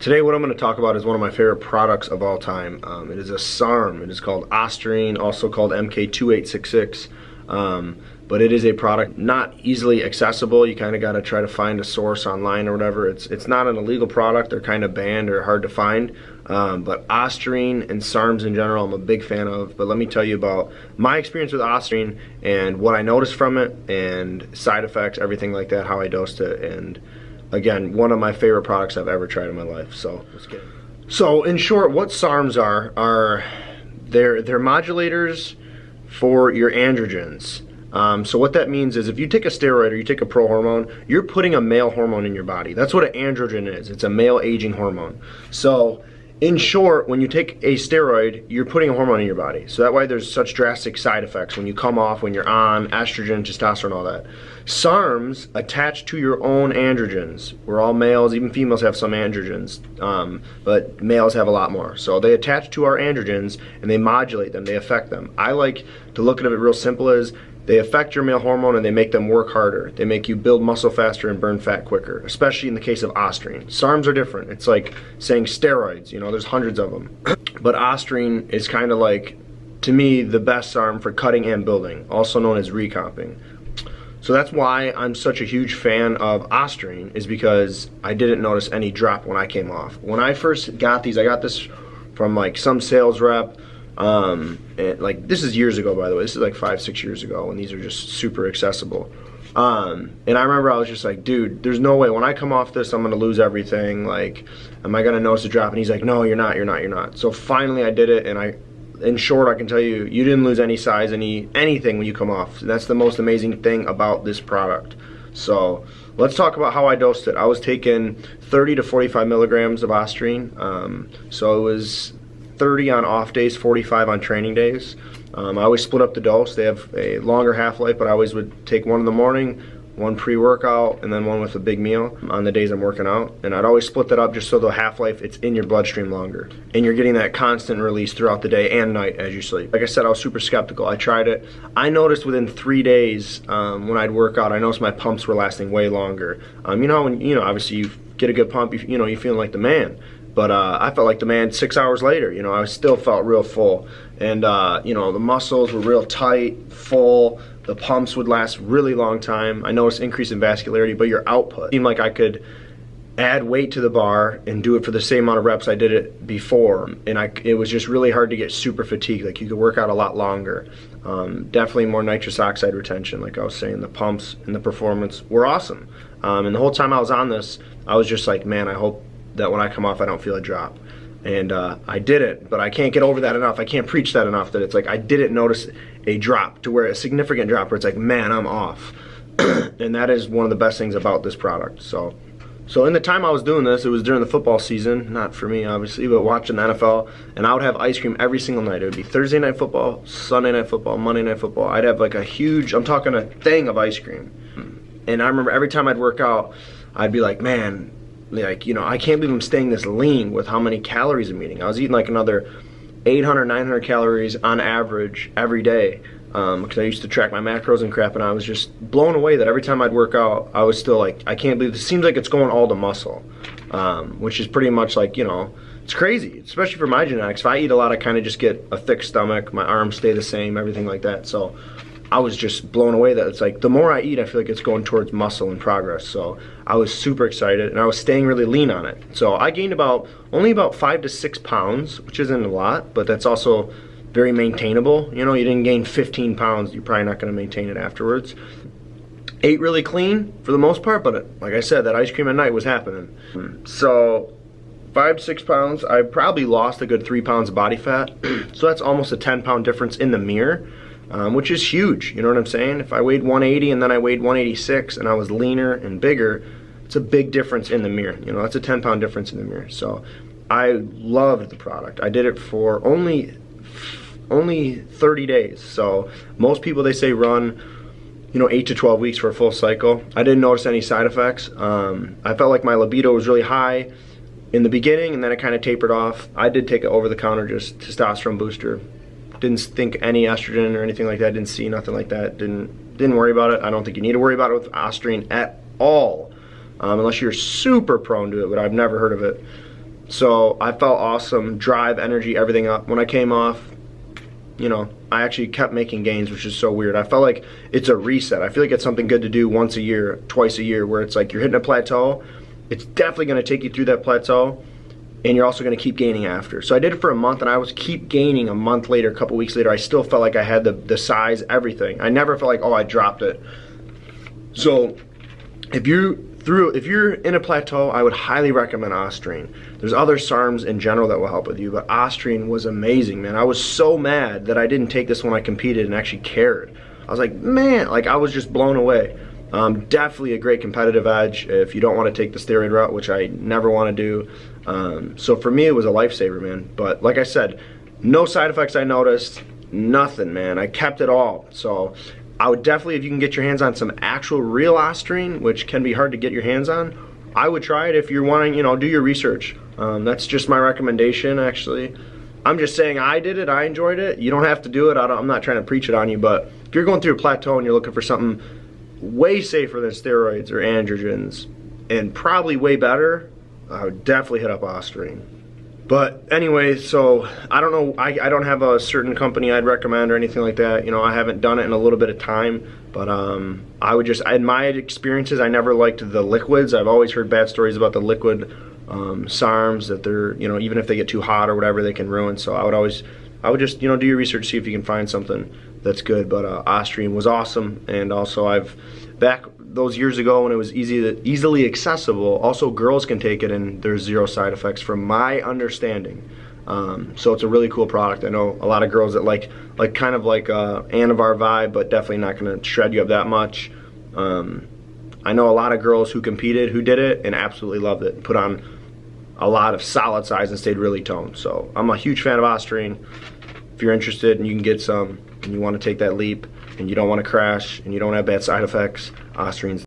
Today what I'm going to talk about is one of my favorite products of all time. It is a SARM. It is called Ostarine, also called mk2866. But it is a product not easily accessible. You kind of got to try to find a source online or whatever. It's not an illegal product. They're kind of banned or hard to find. But Ostarine and SARMs in general I'm a big fan of. But let me tell you about my experience with Ostarine and what I noticed from it and side effects, everything like that, how I dosed it, and again, one of my favorite products I've ever tried in my life. So let's get it. So in short, what SARMs are they're modulators for your androgens. So what that means is if you take a steroid or you take a pro-hormone, you're putting a male hormone in your body. That's what an androgen is. It's a male aging hormone. So in short, when you take a steroid, you're putting a hormone in your body. So that why there's such drastic side effects when you come off, when you're on estrogen, testosterone, all that. SARMs attach to your own androgens. We're all males, even females have some androgens, but males have a lot more. So they attach to our androgens and they modulate them, they affect them. I like to look at it real simple as they affect your male hormone and they make them work harder. They make you build muscle faster and burn fat quicker, especially in the case of Ostarine. SARMs are different. It's like saying steroids, you know, there's hundreds of them. But Ostarine is kind of like, to me, the best SARM for cutting and building, also known as recomping. So that's why I'm such a huge fan of Ostarine, is because I didn't notice any drop when I came off. When I first got these, I got this from like some sales rep. Like this is years ago, by the way. This is like 5-6 years ago when these are just super accessible. And I remember I was just like, dude, there's no way when I come off this I'm gonna lose everything. Like, am I gonna notice a drop? And he's like, no, you're not. So finally I did it, and in short, I can tell you, you didn't lose any size, anything when you come off. That's the most amazing thing about this product. So let's talk about how I dosed it. I was taking 30 to 45 milligrams of Ostarine. So it was 30 on off days, 45 on training days. I always split up the dose. They have a longer half-life, but I always would take one in the morning, one pre-workout, and then one with a big meal on the days I'm working out. And I'd always split that up just so the half-life, it's in your bloodstream longer. And you're getting that constant release throughout the day and night as you sleep. Like I said, I was super skeptical. I tried it. I noticed within 3 days when I'd work out, I noticed my pumps were lasting way longer. You know, when, you know, obviously you get a good pump, you know, you feeling like the man. But I felt like the man 6 hours later. You know, I still felt real full. And, you know, the muscles were real tight, full. The pumps would last really long time. I noticed increase in vascularity, but your output seemed like I could add weight to the bar and do it for the same amount of reps I did it before. And it was just really hard to get super fatigued. Like, you could work out a lot longer. Definitely more nitrous oxide retention. Like I was saying, the pumps and the performance were awesome. And the whole time I was on this, I was just like, man, I hope that when I come off I don't feel a drop. And I didn't, but I can't get over that enough. I can't preach that enough, that it's like I didn't notice a drop, to where a significant drop where it's like, man, I'm off. And that is one of the best things about this product. So in the time I was doing this, it was during the football season, not for me obviously, but watching the NFL, and I would have ice cream every single night. It would be Thursday night football, Sunday night football, Monday night football. I'd have like a huge, I'm talking a thing of ice cream. And I remember every time I'd work out, I'd be like, man, like, you know, I can't believe I'm staying this lean with how many calories I'm eating. I was eating like another 800, 900 calories on average every day, because I used to track my macros and crap, and I was just blown away that every time I'd work out, I was still like, I can't believe this. Seems like it's going all to muscle, which is pretty much like, you know, it's crazy, especially for my genetics. If I eat a lot, I kind of just get a thick stomach, my arms stay the same, everything like that. So I was just blown away that it's like, the more I eat, I feel like it's going towards muscle and progress. So I was super excited, and I was staying really lean on it. So I gained only about 5 to 6 pounds, which isn't a lot, but that's also very maintainable. You know, you didn't gain 15 pounds, you're probably not going to maintain it afterwards. Ate really clean for the most part, but like I said, that ice cream at night was happening. So 5 to 6 pounds, I probably lost a good 3 pounds of body fat. So that's almost a 10-pound difference in the mirror. Which is huge, you know what I'm saying? If I weighed 180 and then I weighed 186 and I was leaner and bigger, it's a big difference in the mirror. You know, that's a 10-pound difference in the mirror. So I loved the product. I did it for only 30 days. So most people, they say run, you know, 8 to 12 weeks for a full cycle. I didn't notice any side effects. I felt like my libido was really high in the beginning, and then it kind of tapered off. I did take an over-the-counter just testosterone booster. Didn't think any estrogen or anything like that. Didn't see nothing like that. Didn't worry about it. I don't think you need to worry about it with Ostarine at all, unless you're super prone to it, but I've never heard of it So I felt awesome, drive, energy, everything up. When I came off, you know, I actually kept making gains, which is so weird. I felt like it's a reset. I feel like it's something good to do once a year, twice a year, where it's like you're hitting a plateau. It's definitely going to take you through that plateau, and you're also going to keep gaining after. So I did it for a month, and I was keep gaining a month later, a couple weeks later. I still felt like I had the size, everything. I never felt like, oh, I dropped it. So if you're in a plateau, I would highly recommend Ostarine. There's other SARMs in general that will help with you, but Ostarine was amazing, man. I was so mad that I didn't take this when I competed and actually cared. I was like, man, like I was just blown away. Definitely a great competitive edge if you don't want to take the steroid route, which I never want to do. So for me, it was a lifesaver, man. But like I said, no side effects I noticed, nothing, man. I kept it all. So I would definitely, if you can get your hands on some actual real Ostarine, which can be hard to get your hands on, I would try it if you're wanting, you know, do your research. That's just my recommendation, actually. I'm just saying I did it, I enjoyed it. You don't have to do it. I'm not trying to preach it on you, but if you're going through a plateau and you're looking for something way safer than steroids or androgens, and probably way better, I would definitely hit up Ostarine. But anyway, so I don't know, I don't have a certain company I'd recommend or anything like that. You know, I haven't done it in a little bit of time, but I would just, in my experiences, I never liked the liquids. I've always heard bad stories about the liquid SARMs, that they're, you know, even if they get too hot or whatever, they can ruin. So I would just, you know, do your research, see if you can find something that's good. But Ostarine was awesome, and also back those years ago when it was easily accessible, also girls can take it and there's zero side effects from my understanding. So it's a really cool product. I know a lot of girls that like kind of like Anavar vibe, but definitely not going to shred you up that much. I know a lot of girls who competed who did it and absolutely loved it, put on a lot of solid size and stayed really toned. So I'm a huge fan of Ostarine. If you're interested and you can get some and you want to take that leap and you don't want to crash and you don't have bad side effects, Ostarine's